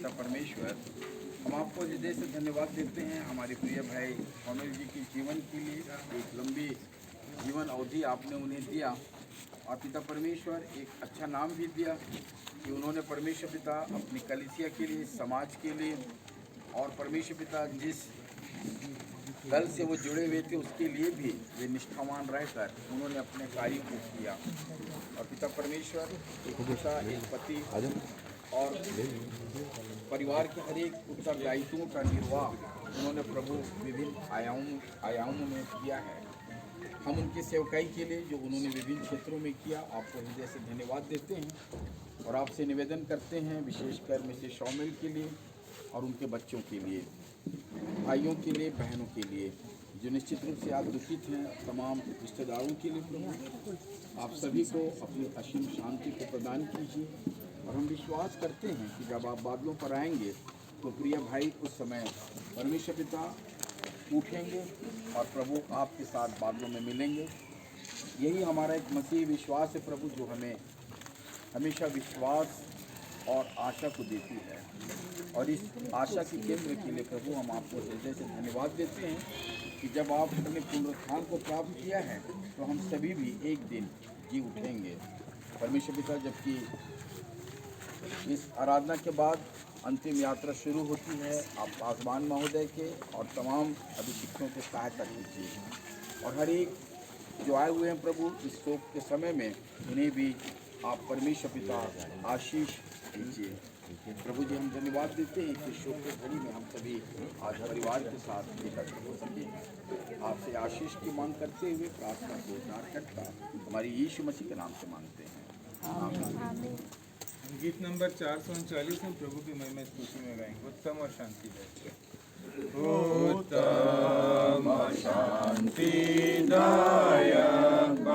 पिता परमेश्वर, हम आपको हृदय से धन्यवाद देते हैं हमारे प्रिय भाई कौनल जी के जीवन के लिए। एक लंबी जीवन अवधि आपने उन्हें दिया और पिता परमेश्वर एक अच्छा नाम भी दिया कि उन्होंने परमेश्वर पिता अपनी कलीसिया के लिए, समाज के लिए और परमेश्वर पिता जिस दल से वो जुड़े हुए थे उसके लिए भी वे निष्ठावान रहकर उन्होंने अपने कार्य को किया। और पिता परमेश्वर एक पिता, एक पति और परिवार के हर एक उत्तरदायित्वों का निर्वाह उन्होंने प्रभु विभिन्न आयामों में किया है। हम उनकी सेवकाई के लिए जो उन्होंने विभिन्न क्षेत्रों में किया, आपको हृदय से धन्यवाद देते हैं और आपसे निवेदन करते हैं विशेषकर मिसेस शौमिल के लिए और उनके बच्चों के लिए, भाइयों के लिए, बहनों के लिए जो निश्चित रूप से आप दुखित हैं, तमाम रिश्तेदारों के लिए प्रभु आप सभी को अपनी असीम शांति को प्रदान कीजिए। और हम विश्वास करते हैं कि जब आप बादलों पर आएंगे तो प्रिय भाई उस समय परमेश्वर पिता उठेंगे और प्रभु आपके साथ बादलों में मिलेंगे। यही हमारा एक मसीही विश्वास है प्रभु, जो हमें हमेशा विश्वास और आशा को देती है। और इस आशा के केंद्र के लिए प्रभु हम आपको हृदय से धन्यवाद देते हैं कि जब आपने पुनरुत्थान को प्राप्त किया है तो हम सभी भी एक दिन जी उठेंगे। परमेश्वर पिता, जबकि इस आराधना के बाद अंतिम यात्रा शुरू होती है, आप आसमान महोदय के और तमाम अभिषिक्तों की सहायता कीजिए और हर एक जो आए हुए हैं प्रभु इस शोक के समय में उन्हें भी आप परमेश्वर पिता आशीष दीजिए। प्रभु जी, हम धन्यवाद देते हैं कि शोक की घड़ी में हम सभी आज परिवार के साथ एकत्र हो सके। आपसे आशीष की मांग करते हुए प्रार्थना को उद्धारकर्ता हमारी यीशु मसीह के नाम से मांगते हैं, आमीन। गीत नंबर 439 हम प्रभु की महिमा स्तुति में गाएंगे। उत्तम और शांति दायक, उत्तम शांति दायक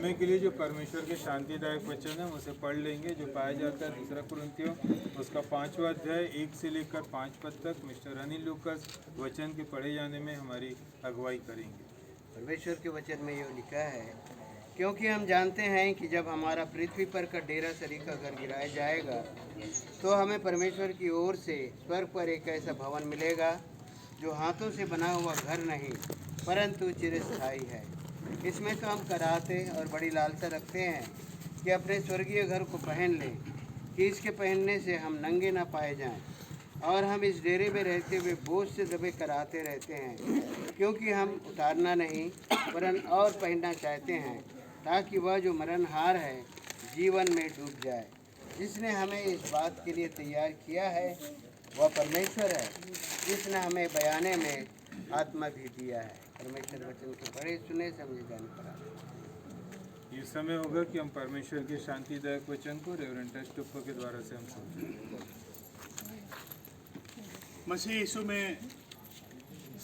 समय के लिए जो परमेश्वर के शांतिदायक वचन है उसे पढ़ लेंगे, जो पाया जाता है 2 कुरिन्थियों उसका 5वां अध्याय 1 से लेकर 5 पद तक। मिस्टर अनिल लूकस वचन के पढ़े जाने में हमारी अगुवाई करेंगे। परमेश्वर के वचन में यह लिखा है, क्योंकि हम जानते हैं कि जब हमारा पृथ्वी पर का डेरा सरीखा घर गिराया जाएगा तो हमें परमेश्वर की ओर से स्वर्ग पर एक ऐसा भवन मिलेगा जो हाथों से बना हुआ घर नहीं परंतु चिरस्थायी है। इसमें तो हम कराहते और बड़ी लालसा रखते हैं कि अपने स्वर्गीय घर को पहन लें, कि इसके पहनने से हम नंगे ना पाए जाएं। और हम इस डेरे में रहते हुए बोझ से दबे कराहते रहते हैं, क्योंकि हम उतारना नहीं वरन और पहनना चाहते हैं, ताकि वह जो मरणहार है जीवन में डूब जाए। जिसने हमें इस बात के लिए तैयार किया है वह परमेश्वर है, जिसने हमें बयाने में आत्मा भी दिया है। परमेश्वर वचन के बड़े सुने समझे जाने पर ये समय होगा कि हम परमेश्वर के शांतिदायक वचन को रेवरेंड टेस्टुप्पो के द्वारा से हम सुनेंगे। मसीह यीशु में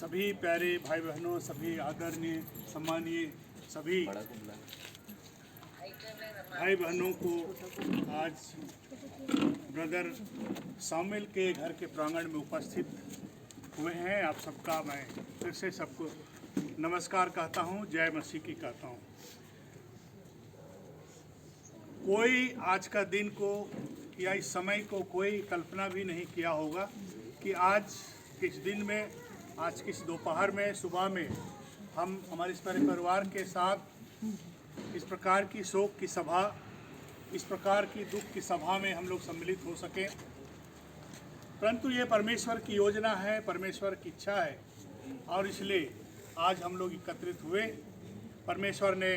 सभी प्यारे भाई बहनों, सभी आदरणीय सम्मानीय सभी भाई बहनों को आज ब्रदर सामुएल के घर के प्रांगण में उपस्थित हुए हैं, आप सबका मैं फिर से सबको नमस्कार कहता हूं, जय मसीह की कहता हूं। कोई आज का दिन को या इस समय को कोई कल्पना भी नहीं किया होगा कि आज किस दिन में, आज किस दोपहर में, सुबह में हम हमारे इस परिवार के साथ इस प्रकार की शोक की सभा, इस प्रकार की दुख की सभा में हम लोग सम्मिलित हो सकें। परंतु ये परमेश्वर की योजना है, परमेश्वर की इच्छा है और इसलिए आज हम लोग एकत्रित हुए। परमेश्वर ने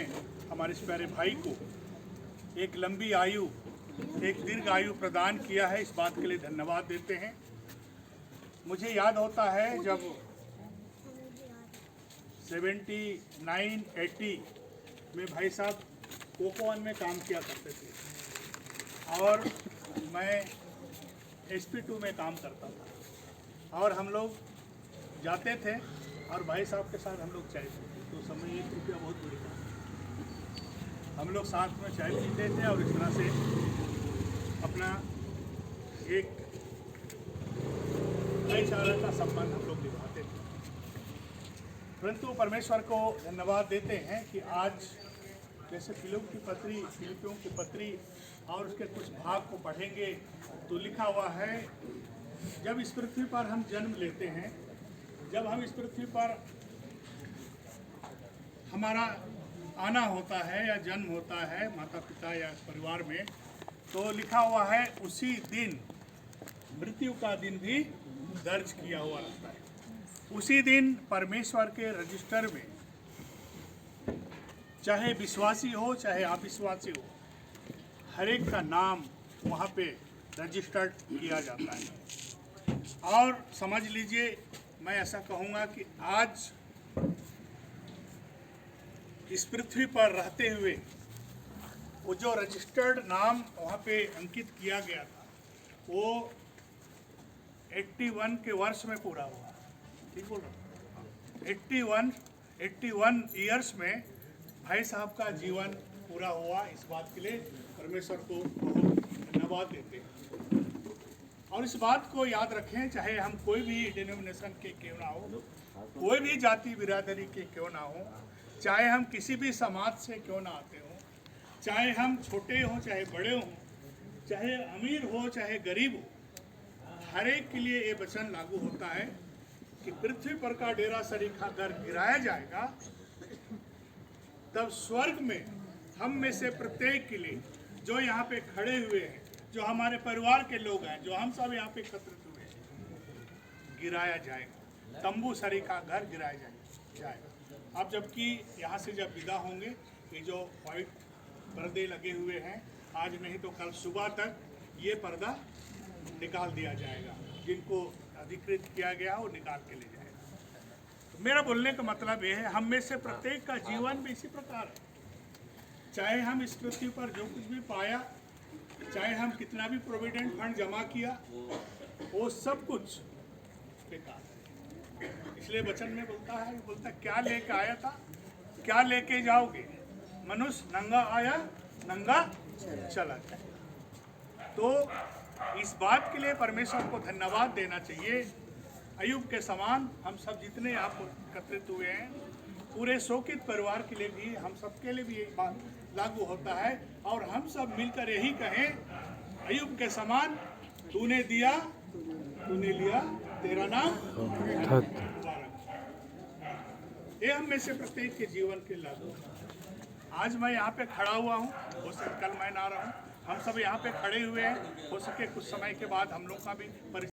हमारे इस प्यारे भाई को एक लंबी आयु, एक दीर्घ आयु प्रदान किया है, इस बात के लिए धन्यवाद देते हैं। मुझे याद होता है जब 79-80 में भाई साहब कोको वन में काम किया करते थे और मैं SP2 में काम करता था और हम लोग जाते थे और भाई साहब के साथ हम लोग चाय पीते। तो समय 1 रुपया बहुत बड़ी बात है। हम लोग साथ में चाय पीते थे और इस तरह से अपना एक भाईचारा का संबंध हम लोग निभाते थे। परंतु परमेश्वर को धन्यवाद देते हैं कि आज जैसे फिलिपियों की पत्री और उसके कुछ भाग को पढ़ेंगे तो लिखा हुआ है, जब इस पृथ्वी पर हम जन्म लेते हैं, जब हम इस पृथ्वी पर हमारा आना होता है या जन्म होता है माता पिता या परिवार में, तो लिखा हुआ है उसी दिन मृत्यु का दिन भी दर्ज किया हुआ रहता है। उसी दिन परमेश्वर के रजिस्टर में चाहे विश्वासी हो चाहे अविश्वासी हो, हर एक का नाम वहाँ पे रजिस्टर्ड किया जाता है। और समझ लीजिए, मैं ऐसा कहूँगा कि आज इस पृथ्वी पर रहते हुए वो जो रजिस्टर्ड नाम वहाँ पे अंकित किया गया था वो 81 के वर्ष में पूरा हुआ। ठीक बोल रहा हूँ? 81 ईयर्स में भाई साहब का जीवन पूरा हुआ। इस बात के लिए परमेश्वर को बहुत धन्यवाद देते हैं। और इस बात को याद रखें, चाहे हम कोई भी डिनोमिनेशन के क्यों ना हो, कोई भी जाति बिरादरी के क्यों ना हो, चाहे हम किसी भी समाज से क्यों ना आते हों, चाहे हम छोटे हों चाहे बड़े हों, चाहे अमीर हो चाहे गरीब हो, हर एक के लिए ये वचन लागू होता है कि पृथ्वी पर का डेरा सरीखा घर गिराया जाएगा, तब स्वर्ग में हम में से प्रत्येक के लिए जो यहाँ पे खड़े हुए हैं, जो हमारे परिवार के लोग हैं, जो हम सब यहाँ पे एकत्रित हुए हैं, गिराया जाएगा। तंबू सरीखा घर गिराया जाएगा। अब जबकि यहाँ से जब विदा होंगे, ये जो वाइट पर्दे लगे हुए हैं, आज नहीं तो कल सुबह तक ये पर्दा निकाल दिया जाएगा। जिनको अधिकृत किया गया वो निकाल के ले जाएगा। तो मेरा बोलने का मतलब ये है, हम में से प्रत्येक का जीवन भी इसी प्रकार है। चाहे हम इस पृथ्वी पर जो कुछ भी पाया, चाहे हम कितना भी प्रोविडेंट फंड जमा किया, वो सब कुछ बेकार है। इसलिए वचन में बोलता है क्या लेके आया था, क्या लेके जाओगे। मनुष्य नंगा आया नंगा चला जाए। तो इस बात के लिए परमेश्वर को धन्यवाद देना चाहिए। अय्यूब के समान हम सब जितने यहाँ पर एकत्रित हुए हैं, पूरे शोकित परिवार के लिए भी, हम सब के लिए भी ये बात लागू होता है। और हम सब मिलकर यही कहें, अय्यूब के समान तूने दिया तूने लिया, तेरा नाम मुबारक। ये हम में से प्रत्येक के जीवन के लागू है। आज मैं यहाँ पे खड़ा हुआ हूँ, हो सके कल मैं ना रहा हूँ, हम सब यहाँ पे खड़े हुए हैं। हो सके कुछ समय के बाद हम लोग का भी